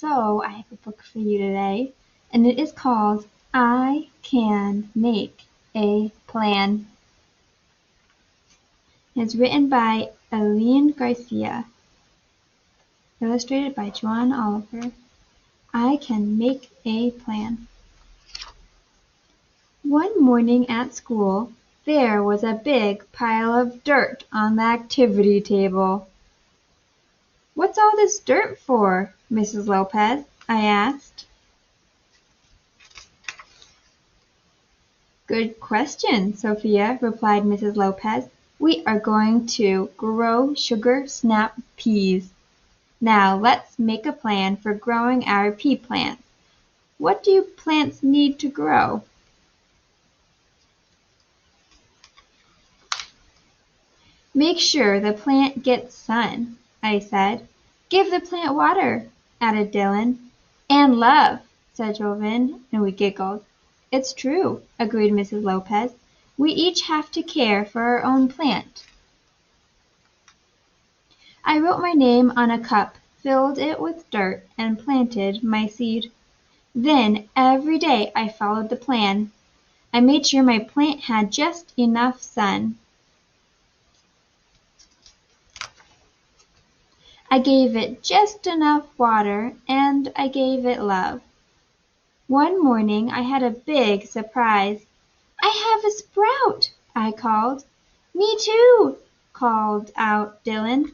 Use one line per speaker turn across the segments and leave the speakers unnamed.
So I have a book for you today, and it is called I Can Make a Plan. It's written by Garcia, illustrated by Joan Oliver. I Can Make a Plan. One morning at school, there was a big pile of dirt on the activity table. "What's all this dirt for, Mrs. Lopez?" I asked. "Good question, Sophia," replied Mrs. Lopez. "We are going to grow sugar snap peas. Now let's make a plan for growing our pea plants. What do plants need to grow?" "Make sure the plant gets sun," I said. "Give the plant water," added Dylan. "And love," said Jovan, and we giggled. "It's true," agreed Mrs. Lopez. "We each have to care for our own plant." I wrote my name on a cup, filled it with dirt, and planted my seed. Then every day I followed the plan. I made sure my plant had just enough sun. I gave it just enough water, and I gave it love. One morning I had a big surprise. "I have a sprout!" I called. "Me too!" called out Dylan.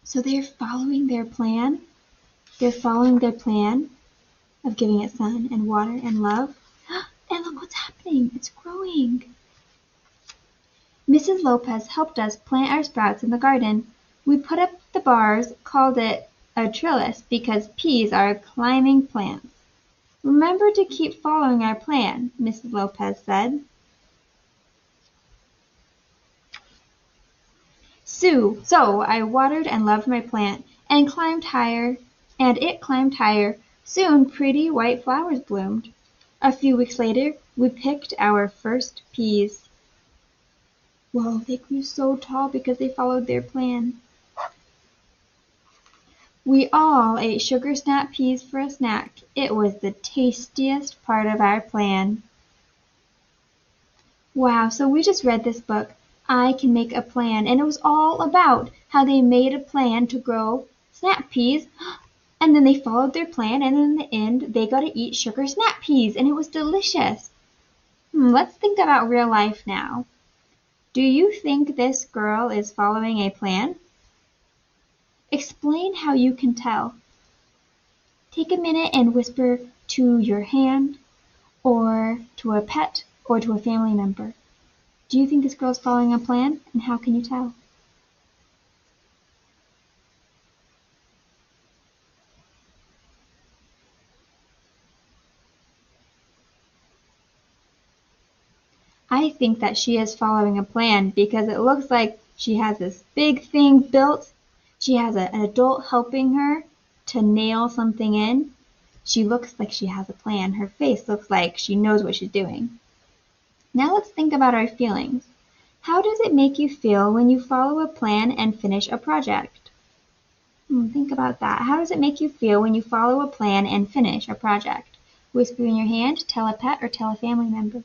So they're following their plan? They're following their plan of giving it sun and water and love? And look what's happening! It's growing! Mrs. Lopez helped us plant our sprouts in the garden. We put up the bars, called it a trellis because peas are climbing plants. "Remember to keep following our plan," Mrs. Lopez said. So I watered and loved my plant, and it climbed higher. Soon pretty white flowers bloomed. A few weeks later, we picked our first peas. Whoa, they grew so tall because they followed their plan. We all ate sugar snap peas for a snack. It was the tastiest part of our plan. Wow, so we just read this book, I Can Make a Plan, and it was all about how they made a plan to grow snap peas, and then they followed their plan, and in the end, they got to eat sugar snap peas, and it was delicious. Let's think about real life now. Do you think this girl is following a plan? Explain how you can tell. Take a minute and whisper to your hand, or to a pet, or to a family member. Do you think this girl is following a plan, and how can you tell? I think that she is following a plan because it looks like she has this big thing built. She has an adult helping her to nail something in. She looks like she has a plan. Her face looks like she knows what she's doing. Now let's think about our feelings. How does it make you feel when you follow a plan and finish a project? Think about that. How does it make you feel when you follow a plan and finish a project? Whisper in your hand, tell a pet, or tell a family member.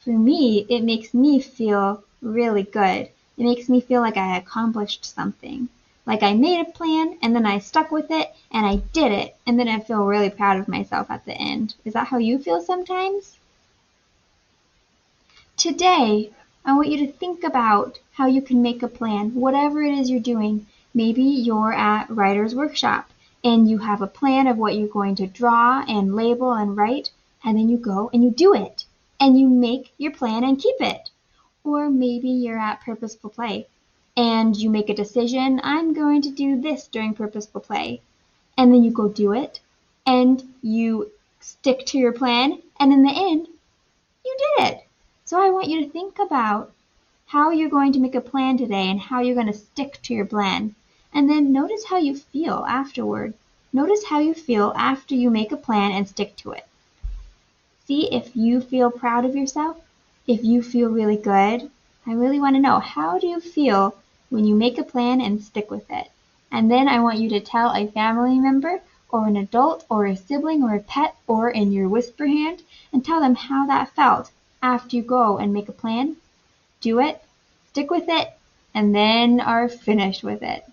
For me, it makes me feel really good. It makes me feel like I accomplished something. Like I made a plan, and then I stuck with it, and I did it, and then I feel really proud of myself at the end. Is that how you feel sometimes? Today, I want you to think about how you can make a plan, whatever it is you're doing. Maybe you're at writer's workshop, and you have a plan of what you're going to draw and label and write, and then you go and you do it. And you make your plan and keep it. Or maybe you're at purposeful play and you make a decision, I'm going to do this during purposeful play. And then you go do it and you stick to your plan, and in the end, you did it. So I want you to think about how you're going to make a plan today and how you're going to stick to your plan. And then notice how you feel afterward. Notice how you feel after you make a plan and stick to it. See if you feel proud of yourself, if you feel really good. I really want to know, how do you feel when you make a plan and stick with it? And then I want you to tell a family member or an adult or a sibling or a pet or in your whisper hand and tell them how that felt after you go and make a plan, do it, stick with it, and then are finished with it.